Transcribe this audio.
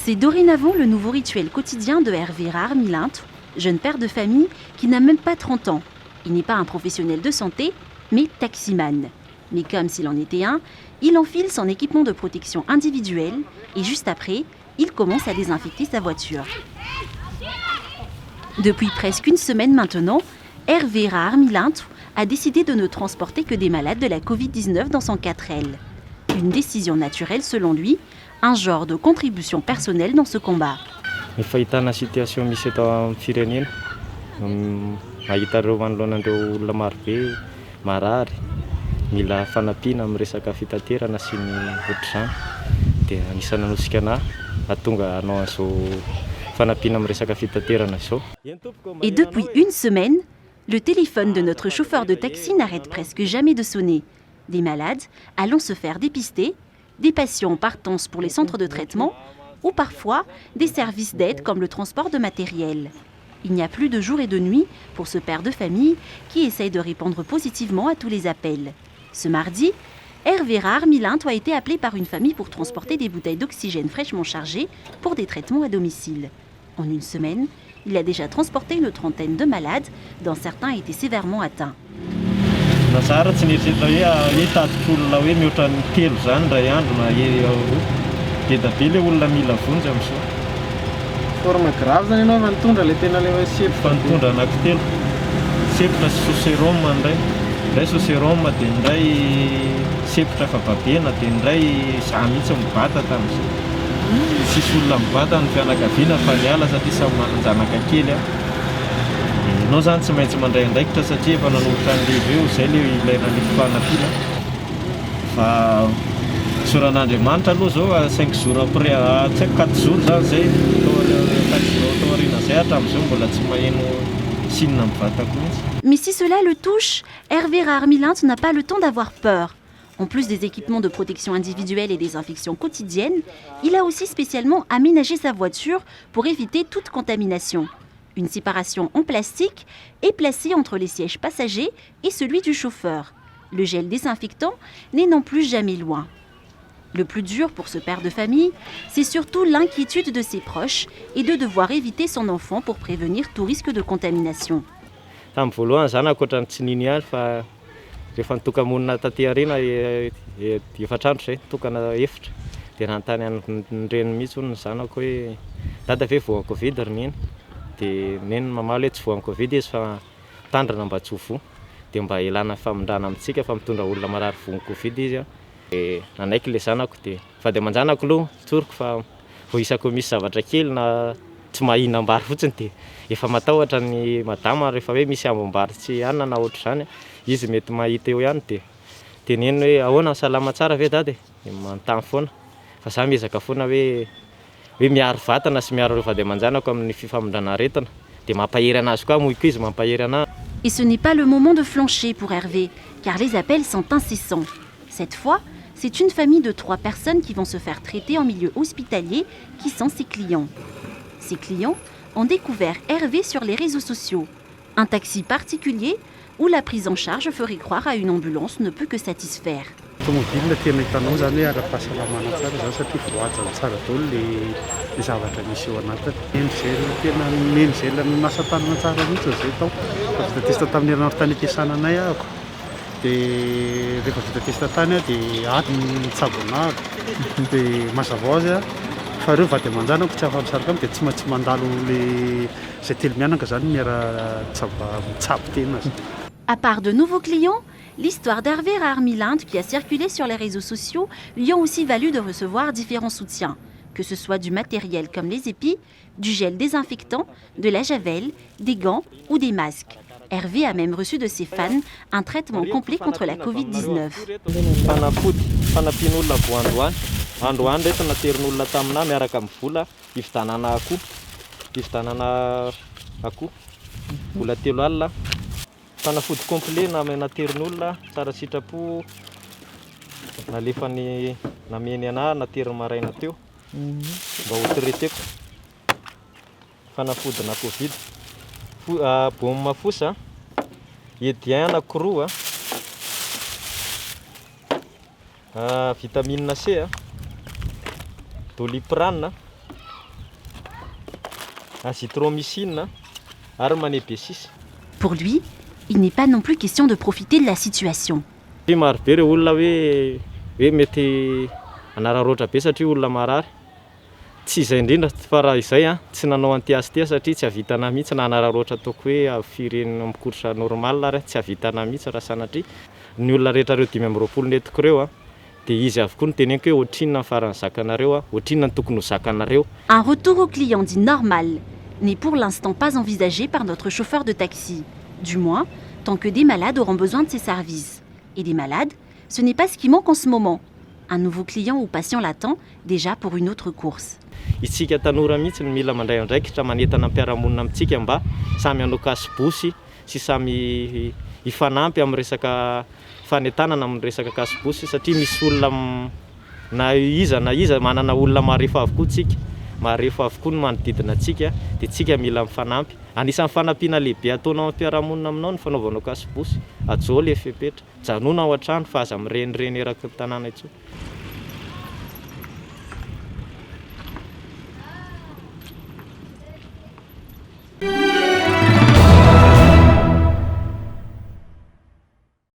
C'est dorénavant le nouveau rituel quotidien de Hervé Raar-Milintre, jeune père de famille qui n'a même pas 30 ans. Il n'est pas un professionnel de santé, mais taximan. Mais comme s'il en était un, il enfile son équipement de protection individuelle et juste après, il commence à désinfecter sa voiture. Depuis presque une semaine maintenant, Hervé Raar-Milintre a décidé de ne transporter que des malades de la Covid-19 dans son 4L. Une décision naturelle selon lui, un genre de contribution personnelle dans ce combat. Ny fahitana situation misy eto amin'ny firenena, ahitareo manoloanandreo olona marobe marary, mila fanampiana amin'ny resaka fitaterana sy ny ohatr'izany. Dia anisany anosika anahy ahatonga hanao an'izao fanampiana amin'ny resaka fitaterana izao. Et depuis une semaine, le téléphone de notre chauffeur de taxi n'arrête presque jamais de sonner. Des malades allant se faire dépister, des patients en partance pour les centres de traitement ou parfois des services d'aide comme le transport de matériel. Il n'y a plus de jour et de nuit pour ce père de famille qui essaye de répondre positivement à tous les appels. Ce mardi, Hervé Raar-Milintre a été appelé par une famille pour transporter des bouteilles d'oxygène fraîchement chargées pour des traitements à domicile. En une semaine, il a déjà transporté une trentaine de malades, dont certains étaient sévèrement atteints. Nazara tsy nieritreretra hoe hitadika olona hoe mihoatra ny telo zany ray andro na roa. Geda be ilay olona mila vonjy amin'izao. Forme grave zany ianao fa nitondra ilay tena ilay sepotra. Fa nitondra anankitelo. Sepotra sy soserom indray. Indray soserom dia indray sepotra fa babena dia indray izaho mihitsy mibata tamin'izao. Sisy olona mibata ny fianakaviana fa niala satria samy manan-janaka kely aho. Ianao zany tsy maintsy mandray andraikitra satria efa nanombotra ny lehibe eo izay ilay ilaina ny fanampiana. Fa soran'Andriamanitra aloha zao 5 jours après, tsy haiko 4 jours zany zay tao aoriana zay hatramin'izao mbola tsy maheno sinina mivatako mihitsy. Mais si cela le touche, Hervé Raar-Milintre n'a pas le temps d'avoir peur. En plus des équipements de protection individuelle et des infections quotidiennes, il a aussi spécialement aménagé sa voiture pour éviter toute contamination. Une séparation en plastique est placée entre les sièges passagers et celui du chauffeur. Le gel désinfectant n'est non plus jamais loin. Le plus dur pour ce père de famille, c'est surtout l'inquiétude de ses proches et de devoir éviter son enfant pour prévenir tout risque de contamination. Tamin'ny voalohany zany ankoatra ny tsy niny ihany fa rehefa nitoka-monina taty aoriana efatrandro zay tokana efitra dia nanontany ny reniny mihitsy hono ny zanako hoe dada ve voan'ny Covid ry neny? Dia neny mamaly hoe tsy voan'ny Covid izy fa tandrana mba tsy ho voa dia mba ilana famindrana amintsika fa mitondra olona marary voan'ny Covid izy a. Nanaiky ilay zanako dia fa dia manjanako aloha tsoriko fa vao isako misy zavatra kely na tsy mahihinam-bary fotsiny dia efa matahotra ny madama rehefa hoe misy ambom-bary tsy hanina na ohatr'izany izy mety mahita eo ihany dia neny hoe ahoana salama tsara ve dady? Manontany foana fa za miezaka foana hoe miaro vatana sy miaro rehefa dia manjanako amin'ny fifamindrana aretina dia mampahery anazy koa moa koa izy mampahery anazy. Et ce n'est pas le moment de flancher pour Hervé, car les appels sont incessants. Cette fois, c'est une famille de 3 personnes qui vont se faire traiter en milieu hospitalier qui sont ses clients. Ces clients ont découvert Hervé sur les réseaux sociaux. Un taxi particulier où la prise en charge ferait croire à une ambulance ne peut que satisfaire. Tomobile tena hitanao zany hoe ara-pahasalamana tsara zany satria voajanona tsara daholo le zavatra misy eo anatiny. Tena menizela ny masan-tanana tsara mihitsy zay tao. Fa vita testa tamin'ny herinandro tany ampiasana anay ahako. Dia rehefa vita testa tany dia ato mitsabonaro dia mazava ho azy a fa ireo vady aman-janako tsy afa-misaraka amiko dia tsy maintsy mandalo izay telo mianaka zany mitsabo tena. À part de nouveaux clients, l'histoire d'Hervé Raar-Milintre qui a circulé sur les réseaux sociaux lui ont aussi valu de recevoir différents soutiens, que ce soit du matériel comme les épis, du gel désinfectant, de la javel, des gants ou des masques. Hervé a même reçu de ses fans un traitement complet contre la Covid-19. Fanampian'olona voandroany. Androany rehetra naterin'olona taminahy miaraka amin'ny vola hividanana akoho. Vola 3 alina. Fanafody complet naterin'olona tsara sitrapo nalefa ny nameny anahy nateriny maraina teo mba ho traiteko. Fanafody na Covid. Baume fosa, Edien anankiroa, vitamine C, Doliprane, azithromycine ary manebesisy. Pour lui, il n'est pas non plus question de profiter de la situation. Maro be ireo olona hoe mety anararoatra be satria olona marary. Tsy izay indrindra fa raha izay tsy nanao an'ity azy ity satria tsy havitana mihitsy na anararoatra ataoko hoe afirenina mikotrotra normal ary tsy havitana mihitsy raha sanatria ny olona rehetra reo 520 netiko reo dia izy avokoa ny teneniko hoe ohatrinona ny farany zakanareo ohatrinona ny tokony ho zakanareo. Un retour au client dit normal n'est pour l'instant pas envisagé par notre chauffeur de taxi. Du moins, tant que des malades auront besoin de ses services. Et des malades, ce n'est pas ce qui manque en ce moment. Un nouveau client ou patient l'attend déjà pour une autre course. Isika tanora mihitsy ny mila mandray andraikitra manentana ampiaramonina amintsika mba samy hanao kasibosy sy samy hifanampy amin'ny resaka fanentanana amin'ny resaka kasibosy satria misy olona na iza manana olona marefa avokoa tsika. Marefa avokoa ny manodidina antsika dia tsika mila mifanampy. Anisan'ny fanampiana lehibe ataonao ampiaramonina aminao ny fanaovanao kasibosy. Ajoa le fepetra. Janona ao an-trano fa aza mirenireny eraky ny tanàna intsony.